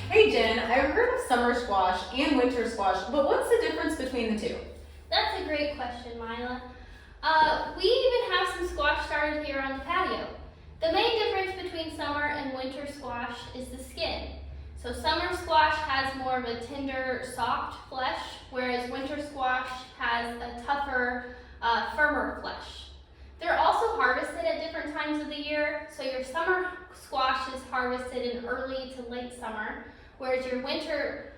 Hey Jen, I've heard of summer squash and winter squash, but what's the difference between the two? That's a great question, Mila. We even have some squash started here on the patio. The main difference between summer and winter squash is the skin. So summer squash has more of a tender, soft flesh, whereas winter squash has a tougher, firmer flesh. They're also harvested at different times of the year, so your summer squash is harvested in early to late summer, whereas your winter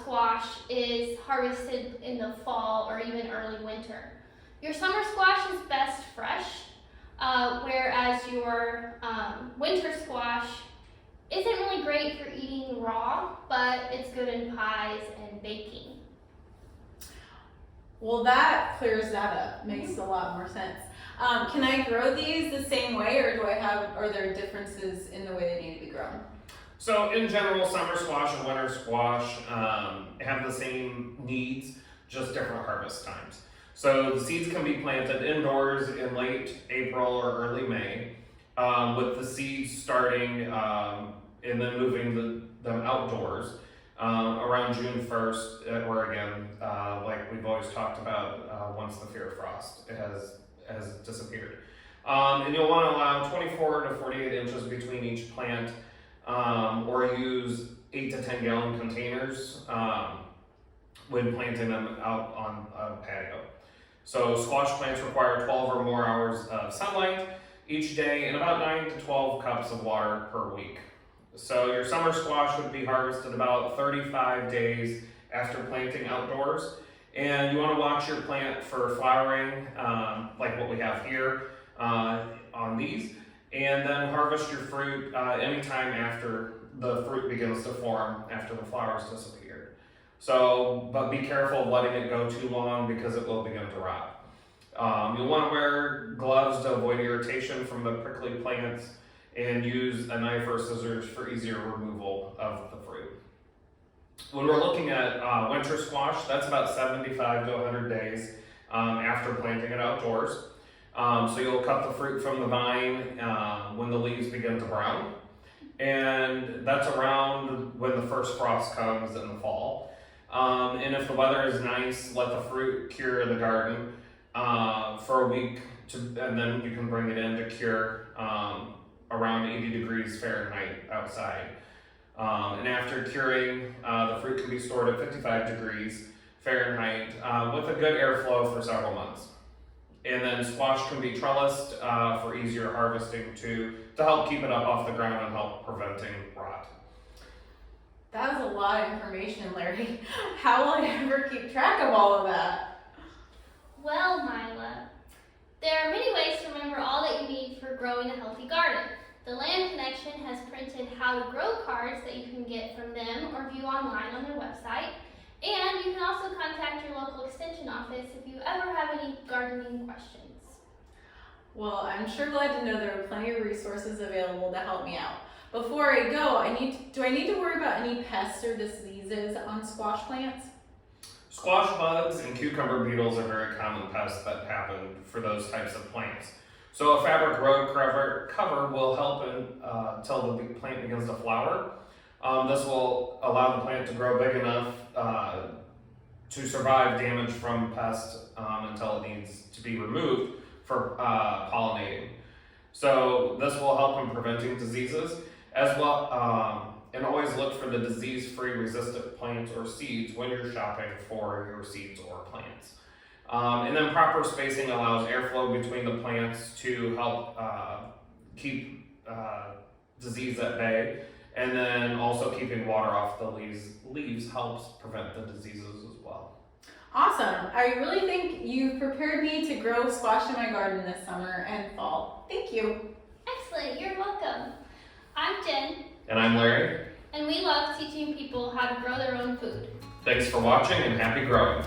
squash is harvested in the fall or even early winter. Your summer squash is best fresh, whereas your winter squash isn't really great for eating raw, but it's good in pies and baking. Well, that clears that up. Makes a lot more sense. Can I grow these the same way, or are there differences in the way they need to be grown? So in general, summer squash and winter squash have the same needs, just different harvest times. So the seeds can be planted indoors in late April or early May, with the seeds starting and then moving them outdoors around June 1st, or again, like we've always talked about, once the fear of frost has disappeared. And you'll want to allow 24 to 48 inches between each plant, or use 8 to 10 gallon containers when planting them out on a patio. So squash plants require 12 or more hours of sunlight each day and about 9 to 12 cups of water per week. So your summer squash would be harvested about 35 days after planting outdoors. And you want to watch your plant for flowering, like what we have here on these. And then harvest your fruit anytime after the fruit begins to form, after the flowers disappear. So, but be careful of letting it go too long because it will begin to rot. You'll want to wear gloves to avoid irritation from the prickly plants and use a knife or scissors for easier removal of the fruit. When we're looking at winter squash, that's about 75 to 100 days after planting it outdoors. So you'll cut the fruit from the vine when the leaves begin to brown. And that's around when the first frost comes in the fall. And if the weather is nice, let the fruit cure in the garden for a week, and then you can bring it in to cure around 80 degrees Fahrenheit outside. And after curing, the fruit can be stored at 55 degrees Fahrenheit with a good airflow for several months. And then squash can be trellised for easier harvesting to help keep it up off the ground and help preventing rot. That was a lot of information, Larry. How will I ever keep track of all of that? Well, Mila, there are many ways to remember all that you need for growing a healthy garden. The Land Connection has printed how to grow cards that you can get from them or view online on their website. And you can also contact your local extension office if you ever have any gardening questions. Well, I'm sure glad to know there are plenty of resources available to help me out. Before I go, do I need to worry about any pests or diseases on squash plants? Squash bugs and cucumber beetles are very common pests that happen for those types of plants. So a fabric road cover will help until the plant begins to flower. This will allow the plant to grow big enough to survive damage from pests until it needs to be removed for pollinating. So this will help in preventing diseases as well, and always look for the disease-free resistant plants or seeds when you're shopping for your seeds or plants. And then proper spacing allows airflow between the plants to help keep disease at bay. And then also keeping water off the leaves helps prevent the diseases as well. Awesome. I really think you've prepared me to grow squash in my garden this summer and fall. Thank you. Excellent, you're welcome. I'm Jen. And I'm Larry. And we love teaching people how to grow their own food. Thanks for watching and happy growing.